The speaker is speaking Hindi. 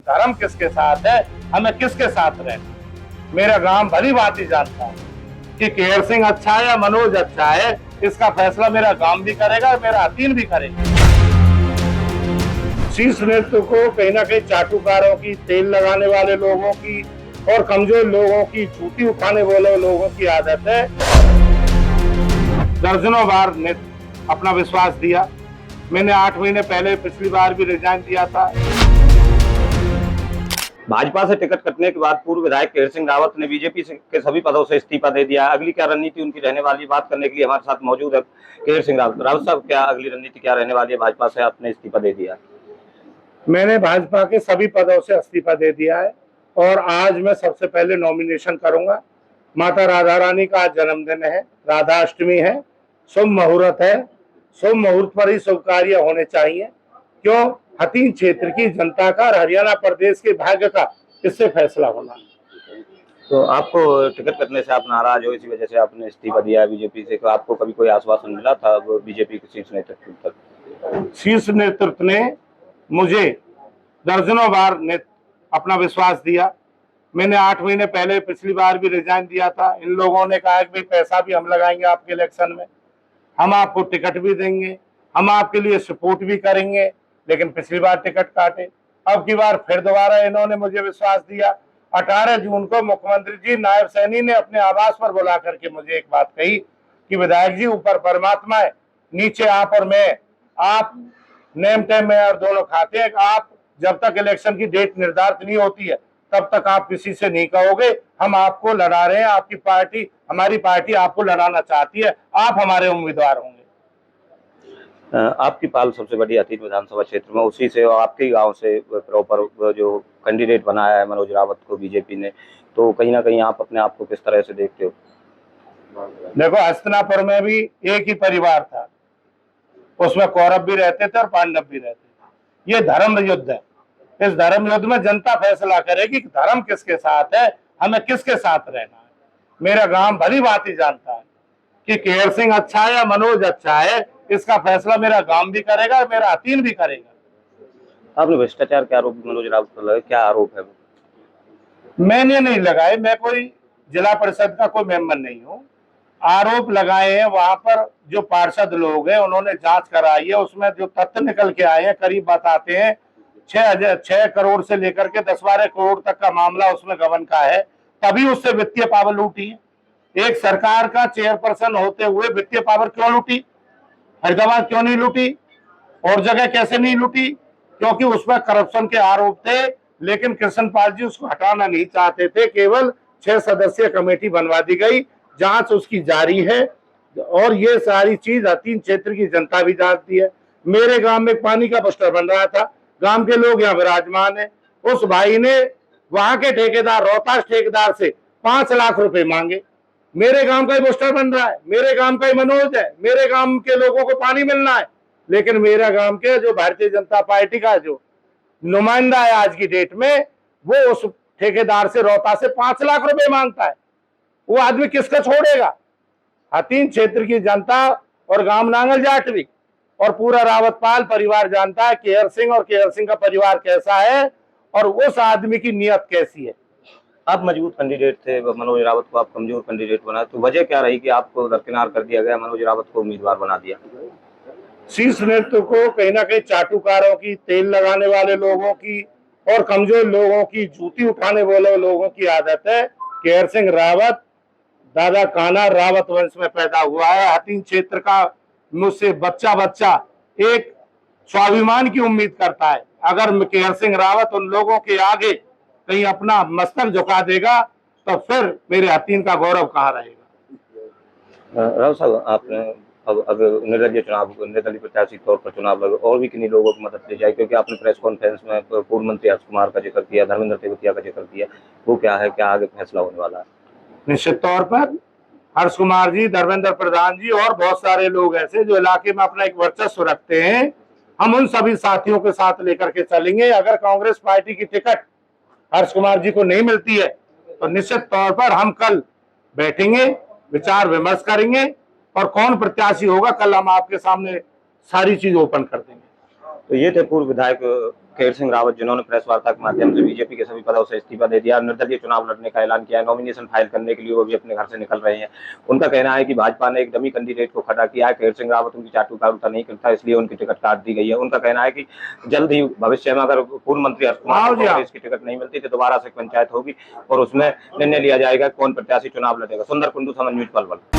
धर्म किसके साथ है, हमें किसके साथ रहना। मेरा गांव भली भांति जानता है कि केहर सिंह अच्छा है या मनोज अच्छा है, इसका फैसला मेरा गांव भी करेगा, मेरा हतीन भी करेगा। शीर्ष नेतृत्व को कहीं ना कहीं चाटुकारों की, तेल लगाने वाले लोगों की और कमजोर लोगों की, झूठी उठाने वाले लोगों की आदत है। दर्जनों बार ने अपना विश्वास दिया। मैंने 8 महीने पहले पिछली बार भी रिजाइन दिया था। भाजपा से टिकट कटने के बाद पूर्व विधायक केहर सिंह रावत ने बीजेपी के सभी पदों से इस्तीफा दे दिया। अगली क्या रणनीति उनकी रहने वाली, बात करने के लिए हमारे साथ मौजूद है केहर सिंह रावत। रावत साहब, क्या अगली रणनीति क्या रहने वाली है? भाजपा से आपने इस्तीफा दे दिया। मैंने भाजपा के सभी पदों से इस्तीफा दे दिया है और आज मैं सबसे पहले नॉमिनेशन करूंगा। माता राधा रानी का आज जन्मदिन है, राधा अष्टमी है, शुभ मुहूर्त है। शुभ मुहूर्त पर ही शुभ कार्य होने चाहिए। क्यों? हतीन क्षेत्र की जनता का और हरियाणा प्रदेश के भाग्य का इससे फैसला होना। तो आपको टिकट कटने से आप नाराज हो, इसी वजह से आपने इस्तीफा दिया है बीजेपी से। तो आपको कभी कोई आश्वासन मिला था बीजेपी के शीर्ष नेतृत्व तक? शीर्ष नेतृत्व ने मुझे दर्जनों बार अपना विश्वास दिया। मैंने 8 महीने पहले पिछली बार भी रिजाइन दिया था। इन लोगों ने कहा कि भाई पैसा भी हम लगाएंगे आपके इलेक्शन में, हम आपको टिकट भी देंगे, हम आपके लिए सपोर्ट भी करेंगे, लेकिन पिछली बार टिकट काटे। अब की बार फिर दोबारा इन्होंने मुझे विश्वास दिया। 18 जून को मुख्यमंत्री जी नायब सैनी ने अपने आवास पर बुला करके मुझे एक बात कही कि विधायक जी, ऊपर परमात्मा है, नीचे आप और मैं, आप नेम टेम में और दोनों खाते हैं। आप जब तक इलेक्शन की डेट निर्धारित नहीं होती है तब तक आप किसी से नहीं कहोगे हम आपको लड़ा रहे हैं, आपकी पार्टी, हमारी पार्टी आपको लड़ाना चाहती है, आप हमारे उम्मीदवार होंगे। आपकी पाल सबसे बड़ी हतीन विधानसभा क्षेत्र में, उसी से आपके गांव से प्रॉपर जो कैंडिडेट बनाया है मनोज रावत को बीजेपी ने, तो कहीं ना कहीं आप अपने आप को किस तरह से देखते हो? देखो, हस्तिनापुर में भी एक ही परिवार था, उसमें कौरव भी रहते थे और पांडव भी रहते थे। ये धर्म युद्ध है। इस धर्म युद्ध में जनता फैसला करेगी कि धर्म किसके साथ है, हमें किसके साथ रहना है। मेरा गांव भली भांति जानता है कि केहर सिंह अच्छा है या मनोज अच्छा है, इसका फैसला मेरा गांव भी करेगा, मेरा हतीन भी करेगा। आपने भ्रष्टाचार के आरोप मनोज रावत पर लगाए, क्या आरोप है? मैंने नहीं लगाए, मैं कोई जिला परिषद का कोई मेंबर नहीं हूँ। आरोप लगाए हैं वहां पर जो पार्षद लोग हैं, उन्होंने जांच कराई है। उसमें जो तथ्य निकल के आए हैं करीब बताते हैं 6 करोड़ से लेकर के 10-12 करोड़ तक का मामला उसमें गबन का है। तभी उससे वित्तीय पावर लूटी है। एक सरकार का चेयरपर्सन होते हुए वित्तीय पावर क्यों लूटी? फरीदाबाद क्यों नहीं लूटी? और जगह कैसे नहीं लूटी? क्योंकि उसमें करप्शन के आरोप थे, लेकिन कृष्णपाल जी उसको हटाना नहीं चाहते थे। केवल 6 सदस्यीय कमेटी बनवा दी गई, जांच उसकी जारी है और ये सारी चीज हतीन क्षेत्र की जनता भी जानती है। मेरे गांव में पानी का बस्टर बन रहा था, गांव के लोग यहाँ विराजमान है। उस भाई ने वहां के ठेकेदार, रोहतास ठेकेदार से 5 लाख रुपए मांगे। मेरे गांव का ही बस्टर बन रहा है, मेरे गांव का ही मनोज है, मेरे गांव के लोगों को पानी मिलना है, लेकिन मेरा गांव के जो भारतीय जनता पार्टी का जो नुमाइंदा है आज की डेट में, वो उस ठेकेदार से, रोहतास से 5 लाख रुपए मांगता है। वो आदमी किसका छोड़ेगा? हतीन क्षेत्र की जनता और गांव नांगल जाटवी और पूरा रावतपाल परिवार जानता है केहर सिंह और केहर सिंह का परिवार कैसा है और उस आदमी की नीयत कैसी है। आप मजबूत कैंडिडेट थे, मनोज रावत को आप कमजोर कैंडिडेट बना, तो वजह क्या रही कि आपको दरकिनार कर दिया गया, मनोज रावत को उम्मीदवार बना दिया? शीर्ष नेतृत्व को कहीं ना कहीं चाटुकारों की, तेल लगाने वाले लोगों की और कमजोर लोगों की, झूठी उठाने वाले लोगों की आदत है। केहर सिंह रावत दादा कान्हा रावत वंश में पैदा हुआ है। हतीन क्षेत्र का मुझसे बच्चा एक स्वाभिमान की उम्मीद करता है। अगर केहर सिंह रावत उन लोगों के आगे कहीं अपना मस्तक झुका देगा तो फिर मेरे हतीन का गौरव कहाँ रहेगा। राव साहब, आपने अब निर्दलीय प्रत्याशी तौर पर चुनाव लगे, और भी किन्हीं लोगों की मदद ली जाए? क्योंकि आपने प्रेस कॉन्फ्रेंस में पूर्व मंत्री हर्ष कुमार का जिक्र किया, धर्मेंद्र तेवतिया का जिक्र किया, वो क्या है, क्या आगे फैसला होने वाला है? निश्चित तौर पर हर्ष कुमार जी, धर्मेंद्र प्रधान जी और बहुत सारे लोग ऐसे जो इलाके में अपना एक वर्चस्व रखते हैं, हम उन सभी साथियों के साथ लेकर के चलेंगे। अगर कांग्रेस पार्टी की टिकट हर्ष कुमार जी को नहीं मिलती है तो निश्चित तौर पर हम कल बैठेंगे, विचार विमर्श करेंगे और कौन प्रत्याशी होगा कल हम आपके सामने सारी चीज ओपन कर देंगे। तो ये थे पूर्व विधायक केर सिंह रावत, जिन्होंने प्रेस वार्ता के माध्यम से बीजेपी के सभी पदों से इस्तीफा दे दिया, निर्दलीय चुनाव लड़ने का ऐलान किया है। नॉमिनेशन फाइल करने के लिए वो भी अपने घर से निकल रहे हैं। उनका कहना है कि भाजपा ने एक डमी कैंडिडेट को खड़ा किया है। केर सिंह रावत उनकी चाटुकारिता नहीं करता, इसलिए उनकी टिकट काट दी गई है। उनका कहना है कि जल्द ही भविष्य में अगर पूर्व मंत्री हर्ष कुमार को कांग्रेस की टिकट नहीं मिलती तो दोबारा से पंचायत होगी और उसमें निर्णय लिया जाएगा कौन प्रत्याशी चुनाव लड़ेगा। सुंदर कुंडू, समन न्यूज, पलवल।